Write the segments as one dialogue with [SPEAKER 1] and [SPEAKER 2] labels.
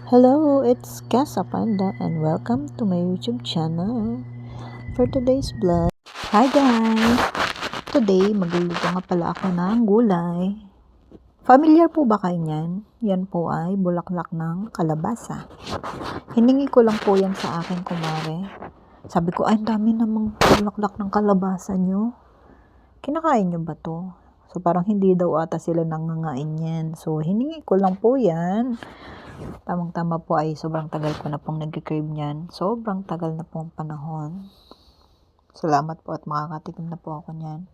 [SPEAKER 1] Hello, it's Casa Panda and welcome to my YouTube channel. For today's vlog, hi guys! Today, magluluto nga pala ako ng gulay. Familiar po ba kayo niyan? Yan po ay bulaklak ng kalabasa. Hiningi ko lang po yan sa aking kumare. Sabi ko, ay dami namang bulaklak ng kalabasa nyo. Kinakain nyo ba to? So parang hindi daw ata sila nangangain yan. So hiningi ko lang po yan. Tamang-tama po ay sobrang tagal ko na pong nag-crave niyan. Sobrang tagal na pong panahon. Salamat po at makakatikim na po ako niyan.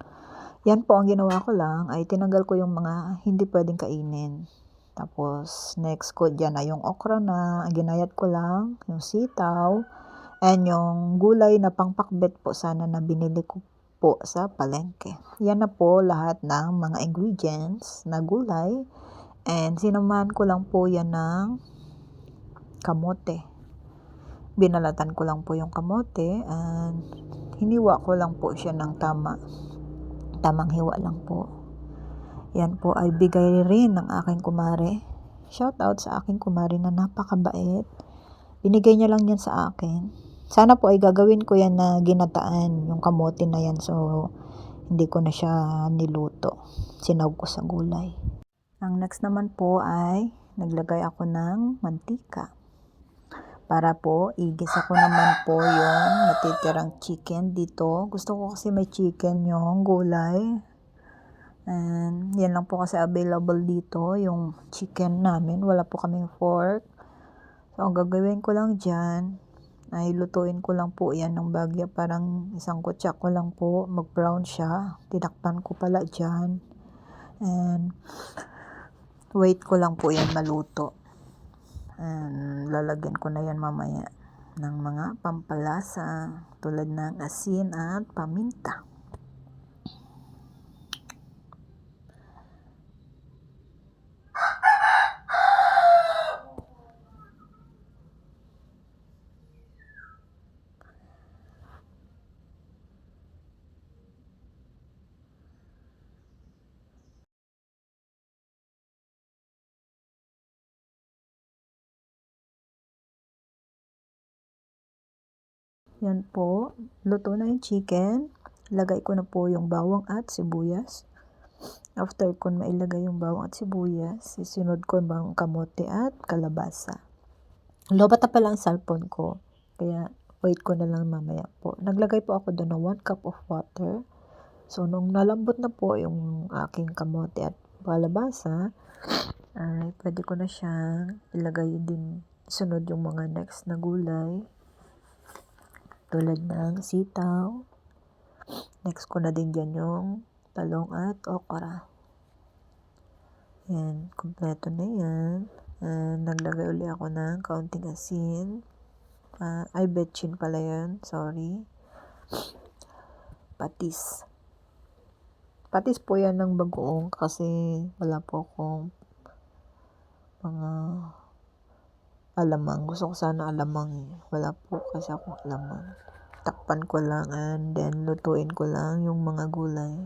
[SPEAKER 1] Yan po ang ginawa ko lang ay tinanggal ko yung mga hindi pwedeng kainin. Tapos next ko dyan ay yung okra na ginayat ko lang, yung sitaw, and yung gulay na pangpakbet po sana na binili ko po sa palengke. Yan na po lahat ng mga ingredients na gulay. And sinamahan ko lang po yan ng kamote. Binalatan ko lang po yung kamote and hiniwa ko lang po siya ng tamang hiwa lang po. Yan po ay bigay rin ng aking kumare. Shout out sa aking kumare na napakabait. Binigay niya lang yan sa akin. Sana po ay gagawin ko yan na ginataan yung kamote na yan, so hindi ko na siya niluto. Sinawag ko sa gulay. Ang next naman po ay naglagay ako ng mantika. Para po, igisa ko naman po yung natitirang chicken dito. Gusto ko kasi may chicken yung gulay. And yan lang po kasi available dito, yung chicken namin. Wala po kaming fork. So, ang gagawin ko lang dyan, ay lutuin ko lang po yan ng bagya. Parang isang kutsak ko lang po, mag-brown siya. Tinakpan ko pala dyan. And wait ko lang po yan maluto. And lalagyan ko na yan mamaya ng mga pampalasa tulad ng asin at paminta. Yan po, luto na yung chicken. Lagay ko na po yung bawang at sibuyas. After ko mailagay yung bawang at sibuyas, isunod ko ang kamote at kalabasa. Lobat na pala ang cellphone ko, kaya wait ko na lang mamaya po. Naglagay po ako doon ng 1 cup of water. So, nung nalambot na po yung aking kamote at kalabasa, ay pwede ko na siyang ilagay din, sunod yung mga next na gulay. Tulad ng sitaw. Next ko na din dyan yung talong at okra. Yan, kompleto na yan. Naglagay uli ako ng kaunting asin. Ay, betchin pala yan. Sorry. Patis. Patis po yan ng bagoong kasi wala po akong mga alamang. Gusto ko sana alamang. Wala po kasi akong alamang. Takpan ko lang and then lutuin ko lang yung mga gulay.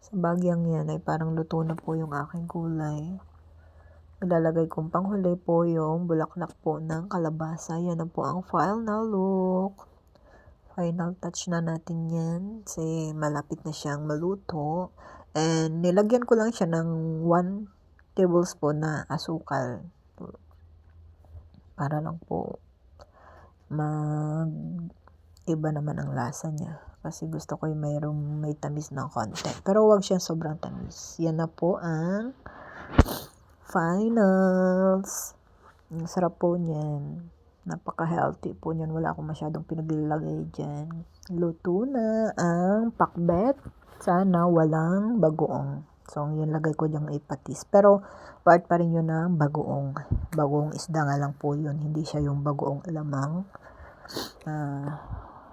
[SPEAKER 1] Sa bagyang yan ay parang luto na po yung aking gulay. Ilalagay kong panghuli po yung bulaklak po ng kalabasa. Yan na po ang final look. Final touch na natin yan kasi malapit na siyang maluto. And nilagyan ko lang siya ng 1 tablespoon na asukal. Para lang po iba naman ang lasa niya. Kasi gusto ko yung may tamis ng konti. Pero wag siyang sobrang tamis. Yan na po ang finals. Ang sarap po niyan. Napaka-healthy po niyan. Wala akong masyadong pinaglalagay dyan. Luto na ang pakbet. Sana walang bagoong. So, yun lagay ko diyang ipatis. Pero, part pa rin yun ng bagoong. Bagoong isda nga lang po yun. Hindi siya yung bagoong alamang.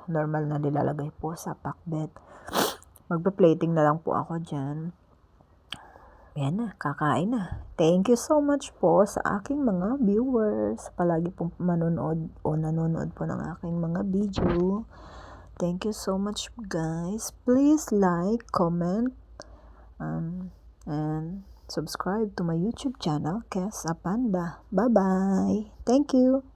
[SPEAKER 1] Normal na nilalagay po sa pakbet. Magpa-plating na lang po ako dyan. Yan na, kakain na. Thank you so much po sa aking mga viewers. Palagi pong manonood o nanonood po ng aking mga video. Thank you so much guys. Please like, comment, and subscribe to my YouTube channel, Kes Apanda. Bye-bye! Thank you!